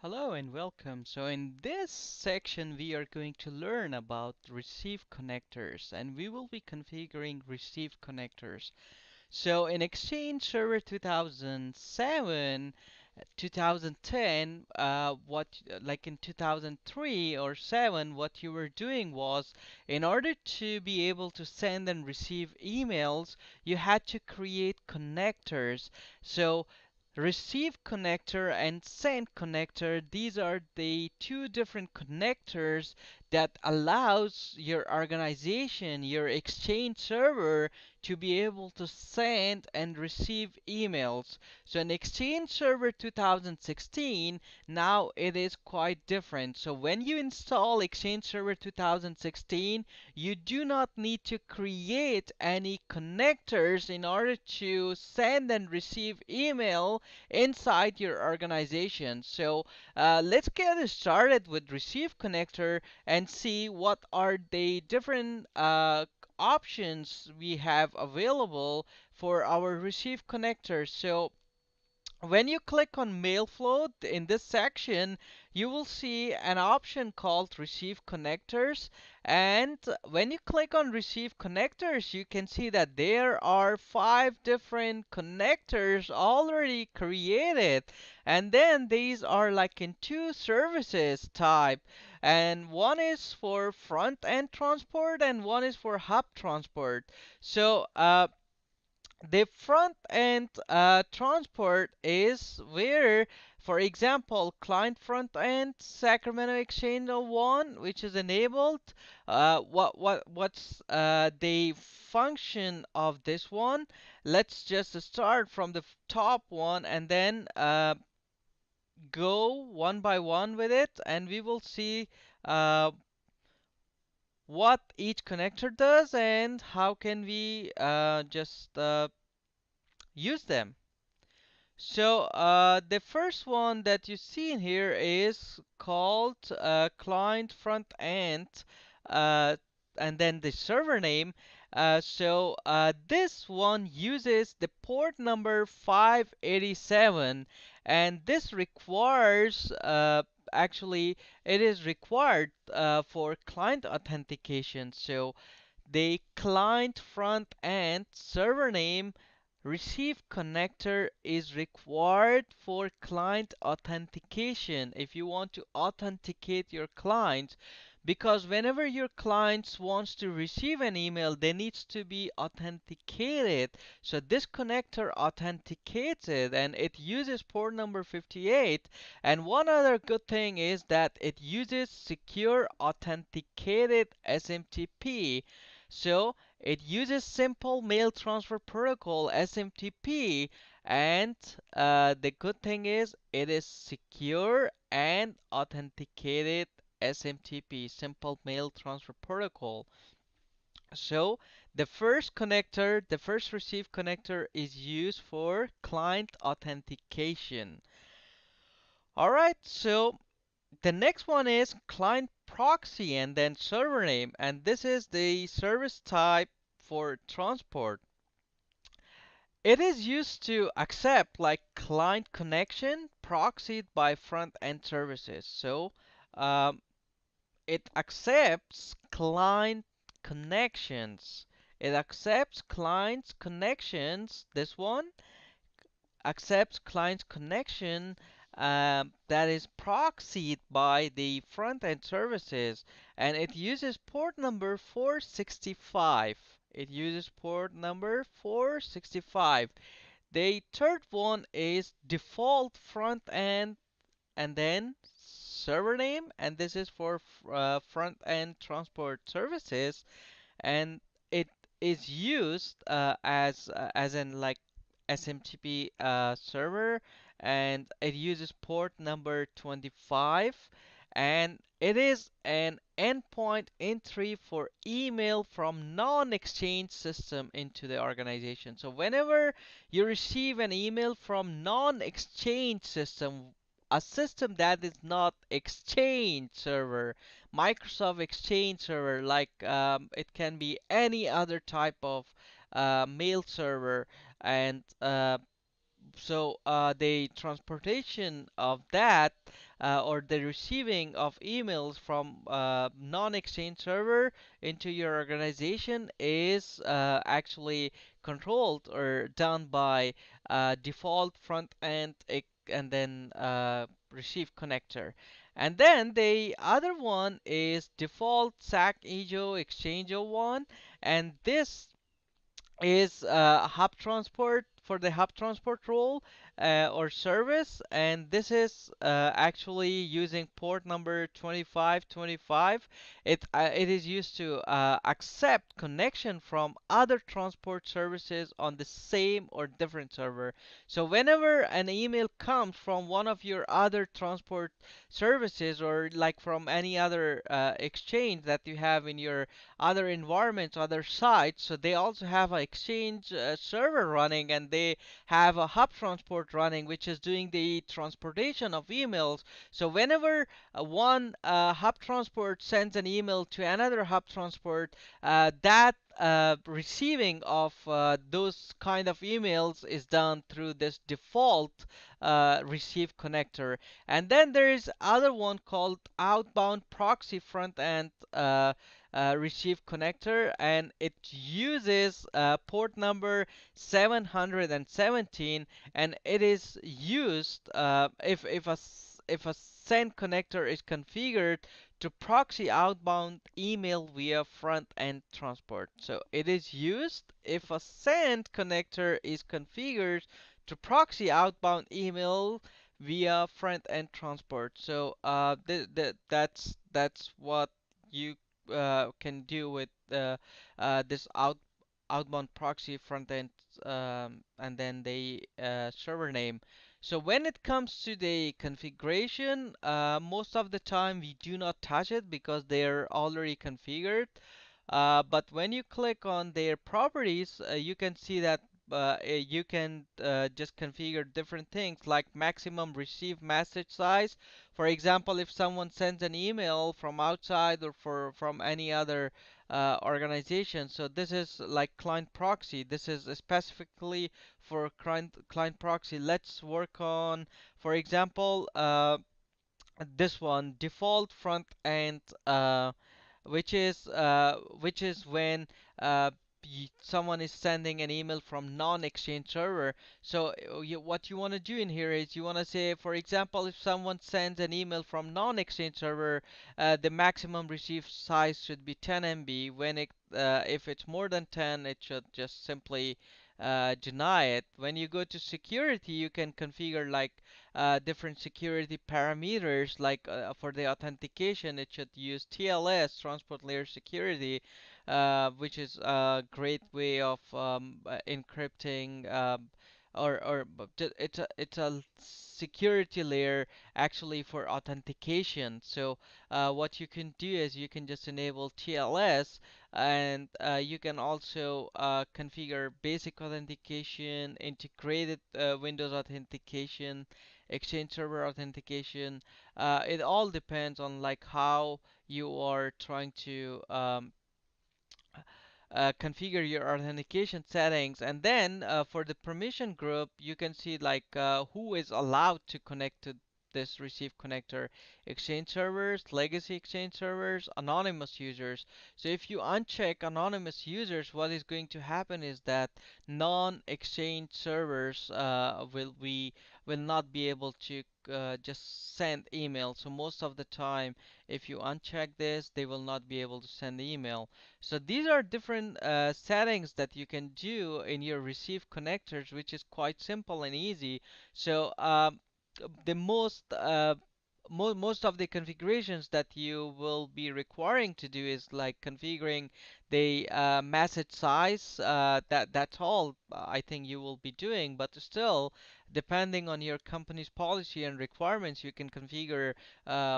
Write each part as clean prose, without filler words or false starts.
Hello and welcome. So in this section we are going to learn about receive connectors and we will be configuring receive connectors. So in Exchange Server 2007, 2010, like in 2003 or 7, what you were doing was in order to be able to send and receive emails, you had to create connectors. So receive connector and send connector, these are the two different connectors that allows your organization, your Exchange server, to be able to send and receive emails. So in Exchange Server 2016, now it is quite different. So when you install Exchange Server 2016, you do not need to create any connectors in order to send and receive email inside your organization. So let's get started with Receive Connector and see what are the different options we have available for our receive connectors. So when you click on Mailflow in this section, you will see an option called Receive Connectors. And when you click on Receive Connectors, you can see that there are 5 different connectors already created. And then these are like in two services type. And one is for front end transport and one is for hub transport. So, the front end transport is where, for example, client front end Sacramento Exchange 01, which is enabled. What's the function of this one? Let's just start from the top one and then go one by one with it, and we will see uh, what each connector does and how can we just use them. So the first one that you see in here is called client front end, uh, and then the server name. This one uses the port number 587, and this requires actually it is required for client authentication. So the client front end server name receive connector is required for client authentication if you want to authenticate your client, because whenever your clients wants to receive an email they needs to be authenticated. So this connector authenticates it and it uses port number 58. And one other good thing is that it uses secure authenticated SMTP. So it uses Simple Mail Transfer Protocol SMTP, and the good thing is it is secure and authenticated SMTP, Simple Mail Transfer Protocol. So the first receive connector is used for client authentication. All right, so the next one is client proxy and then server name, and this is the service type for transport. It is used to accept like client connection proxied by front end services. So um, it accepts client connections. It accepts clients connections. This one accepts client connection that is proxied by the front end services, and it uses port number 465. It uses port number 465. The third one is default front end and then server name, and this is for front end transport services, and it is used as in like SMTP server, and it uses port number 25, and it is an endpoint entry for email from non-exchange system into the organization. So whenever you receive an email from non-exchange system, a system that is not exchange server, Microsoft Exchange server, like it can be any other type of mail server, and the transportation of that or the receiving of emails from non-Exchange server into your organization is actually controlled or done by default front end and then receive connector. And then the other one is default SAC EJO Exchange 01, and this is hub transport for the hub transport role or service, and this is actually using port number 2525. It is used to accept connection from other transport services on the same or different server. So whenever an email comes from one of your other transport services or like from any other exchange that you have in your other environments, other sites. So they also have an Exchange server running, and they have a hub transport running, which is doing the transportation of emails. So whenever one hub transport sends an email to another hub transport, that receiving of those kind of emails is done through this default receive connector. And then there is other one called outbound proxy front end receive connector, and it uses port number 717, and it is used if a send connector is configured to proxy outbound email via front end transport. So it is used if a send connector is configured to proxy outbound email via front end transport. So that's what you can do with this outbound proxy front end and then the server name. So when it comes to the configuration, most of the time we do not touch it because they're already configured. But when you click on their properties, you can see that you can just configure different things like maximum receive message size. For example, if someone sends an email from outside or from any other organization, so this is like client proxy. This is specifically for client proxy. Let's work on, for example, this one default front end which is when uh, someone is sending an email from non-exchange server. So what you want to do in here is you want to say, for example, if someone sends an email from non-exchange server, the maximum receive size should be 10 MB. When it if it's more than 10, it should just simply deny it. When you go to security, you can configure like different security parameters. Like for the authentication, it should use TLS, Transport Layer Security, which is a great way of encrypting it's a security layer actually for authentication. So what you can do is you can just enable TLS, and you can also configure basic authentication, integrated Windows authentication, Exchange Server authentication. It all depends on like how you are trying to configure your authentication settings. And then for the permission group, you can see like who is allowed to connect to this receive connector: exchange servers, legacy exchange servers, anonymous users. So if you uncheck anonymous users, what is going to happen is that non-exchange servers will not be able to just send email. So most of the time, if you uncheck this, they will not be able to send email. So these are different settings that you can do in your receive connectors, which is quite simple and easy. So the most of the configurations that you will be requiring to do is like configuring the message size. That's all I think you will be doing. But still, depending on your company's policy and requirements, you can configure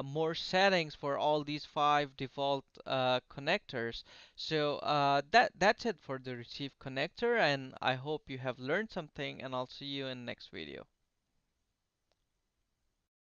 more settings for all these five default connectors. So that's it for the receive connector, and I hope you have learned something, and I'll see you in next video.